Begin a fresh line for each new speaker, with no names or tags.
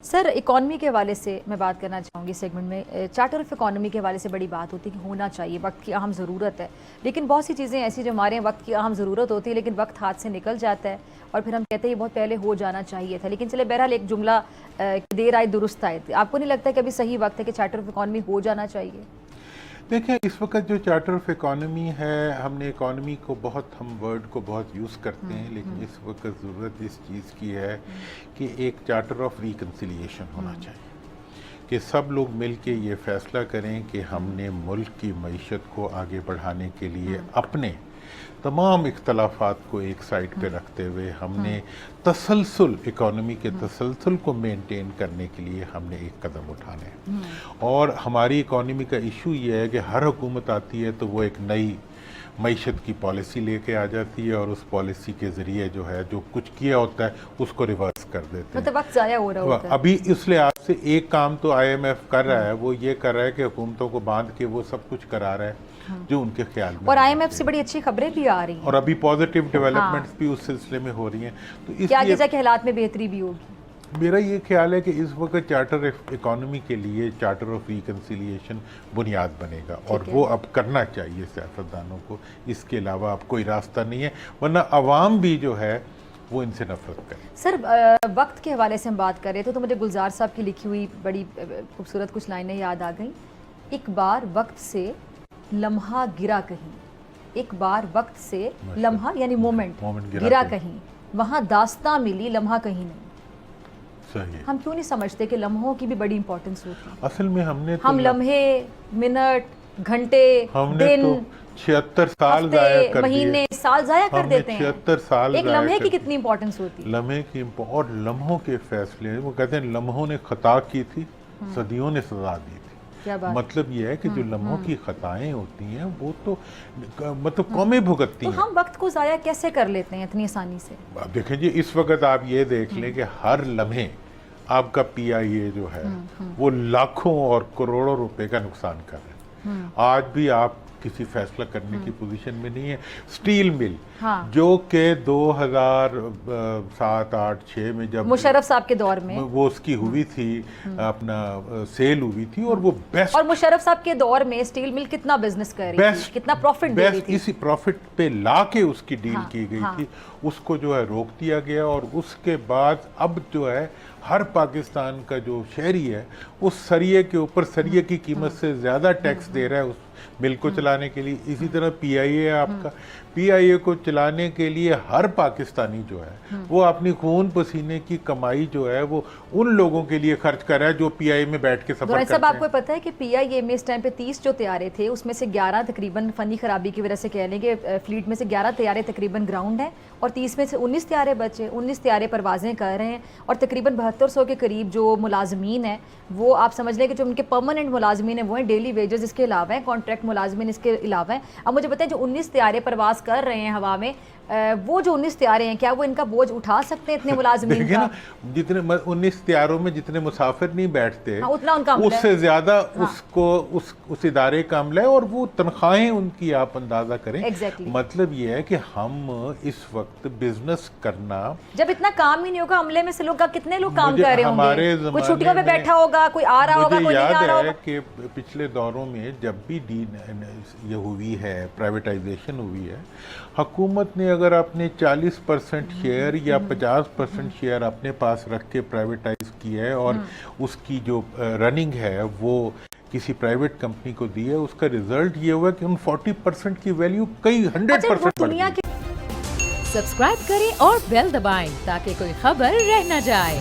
سر economy کے حوالے سے میں بات کرنا چاہوں گی سیگمنٹ میں چارٹر آف اکانومی کے حوالے سے بڑی بات ہوتی ہے کہ ہونا چاہیے، وقت کی اہم ضرورت ہے، لیکن بہت سی چیزیں ایسی جو ہمارے وقت کی اہم ضرورت ہوتی ہے لیکن وقت ہاتھ سے نکل جاتا ہے اور پھر ہم کہتے ہیں یہ بہت پہلے ہو جانا چاہیے تھا، لیکن چلے بہرحال ایک جملہ دیر آئے درست آئے، آپ کو نہیں لگتا کہ ابھی صحیح وقت ہے کہ چارٹر آف اکانومی ہو جانا چاہیے؟
دیکھیں اس وقت جو چارٹر آف اکانومی ہے، ہم نے اکانومی کو ہم ورڈ کو بہت یوز کرتے ہیں، لیکن اس وقت ضرورت اس چیز کی ہے کہ ایک چارٹر آف ریکنسیلیشن ہونا چاہیے کہ سب لوگ مل کے یہ فیصلہ کریں کہ ہم نے ملک کی معیشت کو آگے بڑھانے کے لیے اپنے تمام اختلافات کو ایک سائڈ پہ رکھتے ہوئے ہم نے تسلسل، اکانومی کے تسلسل کو مینٹین کرنے کے لیے ہم نے ایک قدم اٹھانا ہے۔ اور ہماری اکانومی کا ایشو یہ ہے کہ ہر حکومت آتی ہے تو وہ ایک نئی معیشت کی پالیسی لے کے آ جاتی ہے اور اس پالیسی کے ذریعے جو ہے جو کچھ کیا ہوتا ہے اس کو ریورس کر دیتے ہیں،
مطلب وقت ضائع ہو رہا ہوتا ہے۔
ابھی اس لحاظ سے ایک کام تو آئی ایم ایف کر رہا ہے، وہ یہ کر رہا ہے کہ حکومتوں کو باندھ کے وہ سب کچھ کرا رہا ہے جو ان کے خیال میں،
اور آئی ایم ایف سے بڑی اچھی خبریں بھی آ رہی ہیں
اور ابھی پازیٹیو ڈیولپمنٹس بھی اس سلسلے میں ہو رہی ہیں، تو اس
کیا
لیے
کہ حالات میں بہتری بھی ہوگی۔
میرا یہ خیال ہے کہ اس وقت چارٹر آف اکانومی کے لیے چارٹر آف ریکنسیلیشن بنیاد بنے گا اور وہ اب کرنا چاہیے سیاستدانوں کو، اس کے علاوہ اب کوئی راستہ نہیں ہے، ورنہ عوام بھی جو ہے وہ ان سے نفرت کرے۔
سر وقت کے حوالے سے ہم بات کر رہے تھے تو مجھے گلزار صاحب کی لکھی ہوئی بڑی خوبصورت کچھ لائنیں یاد آ گئیں۔ ایک بار وقت سے لمحہ گرا کہیں، ایک بار وقت سے لمحہ یعنی مومنٹ گرا کہیں، وہاں داستاں ملی لمحہ کہیں نہیں۔
صحیح۔
ہم کیوں نہیں سمجھتے کہ لمحوں کی بھی بڑی امپورٹنس ہوتی ہے؟
اصل میں ہم
لمحے، منٹ، گھنٹے، دن،
76 سال ضائع کر دیے،
مہینے، سال ضائع کر دیتے ہیں۔
76 سال
ایک لمحے کی کتنی امپورٹنس ہوتی ہے؟
لمحے کی اور لمحوں کے فیصلے، وہ کہتے ہیں لمحوں نے خطا کی تھی، صدیوں نے سزا دی تھی۔ مطلب یہ ہے کہ جو لمحوں کی خطائیں ہوتی ہیں وہ تو مطلب قومیں بھگتتی ہیں۔
تو ہم وقت کو ضائع کیسے کر لیتے ہیں اتنی آسانی سے؟
دیکھیں جی، اس وقت آپ یہ دیکھ لیں کہ ہر لمحے آپ کا پی آئی اے جو ہے وہ لاکھوں اور کروڑوں روپے کا نقصان کر رہے ہیں۔ آج بھی آپ کسی فیصلہ کرنے کی پوزیشن میں نہیں ہے۔ سٹیل مل جو کہ 2007، 8، 6 میں جب
مشرف صاحب کے دور میں
وہ اس کی ہوئی تھی، اپنا سیل ہوئی تھی اور وہ بیسٹ،
اور مشرف صاحب کے دور میں سٹیل مل کتنا بزنس کر رہی تھی، کتنا پروفٹ دے رہی تھی،
اسی پروفٹ پہ لا کے اس کی ڈیل کی گئی تھی، اس کو جو ہے روک دیا گیا اور اس کے بعد اب جو ہے ہر پاکستان کا جو شہری ہے اس سریے کے اوپر سریے کی قیمت سے زیادہ ٹیکس دے رہا ہے اس مل کو چلانے کے لیے۔ اسی طرح پی آئی اے آپ کا، پی آئی اے کو چلانے کے لیے ہر پاکستانی جو ہے وہ اپنی خون پسینے کی کمائی جو ہے وہ ان لوگوں کے لیے خرچ کر رہا ہے جو پی آئی اے میں بیٹھ کے سفر کرتے ہیں۔
آپ کو پتہ ہے کہ پی آئی اے میں اس ٹائم پہ 30 جو طیارے تھے اس میں سے 11 تقریباً فنی خرابی کی وجہ سے کہہ لیں کہ فلیٹ میں سے 11 طیارے تقریباً گراؤنڈ ہیں اور 30 میں سے 19 طیارے بچے، 19 طیارے پروازیں کر رہے ہیں اور تقریباً 7200 کے قریب جو ملازمین ہیں وہ آپ سمجھ لیں کہ جو ان کے پرماننٹ ملازمین ہیں وہ ہیں، ڈیلی ویجز اس کے علاوہ ہیں، کانٹریکٹ ملازمین اس کے علاوہ ہیں۔ اب مجھے بتائیں جو 19 طیارے پرواز کر رہے ہیں ہوا میں، وہ جو 19 طیارے ہیں کیا وہ ان کا بوجھ اٹھا سکتے ہیں اتنے ملازمین کا؟
جتنے 19 طیاروں میں جتنے مسافر نہیں بیٹھتے
اتنا ان کا عملہ ہے،
اس سے زیادہ اس کو اس ادارے کا عملہ ہے اور وہ تنخواہیں ان کی آپ اندازہ کریں۔ مطلب یہ ہے کہ ہم اس وقت بزنس کرنا، جب
اتنا کام ہی نہیں ہوگا عملے میں سے لوگ کتنے لوگ کام کر رہے ہوں گے، کوئی چھٹیوں پہ بیٹھا ہوگا، کوئی آ رہا ہوگا، کوئی نہیں آ رہا ہوگا۔
کہ پچھلے دوروں میں جب بھی یہ ہوئی ہے، پرائیویٹائزیشن ہوئی ہے، حکومت نے اگر اپنے 40% شیئر یا 50% شیئر اپنے پاس رکھ کے پرائیویٹائز کیا ہے اور اس کی جو رننگ ہے وہ کسی پرائیویٹ کمپنی کو دی ہے، اس کا ریزلٹ یہ ہوا کہ ان 40% کی ویلیو کئی 100% بڑھ گئی۔
سبسکرائب کریں اور بیل دبائیں تاکہ کوئی خبر رہ نہ جائے۔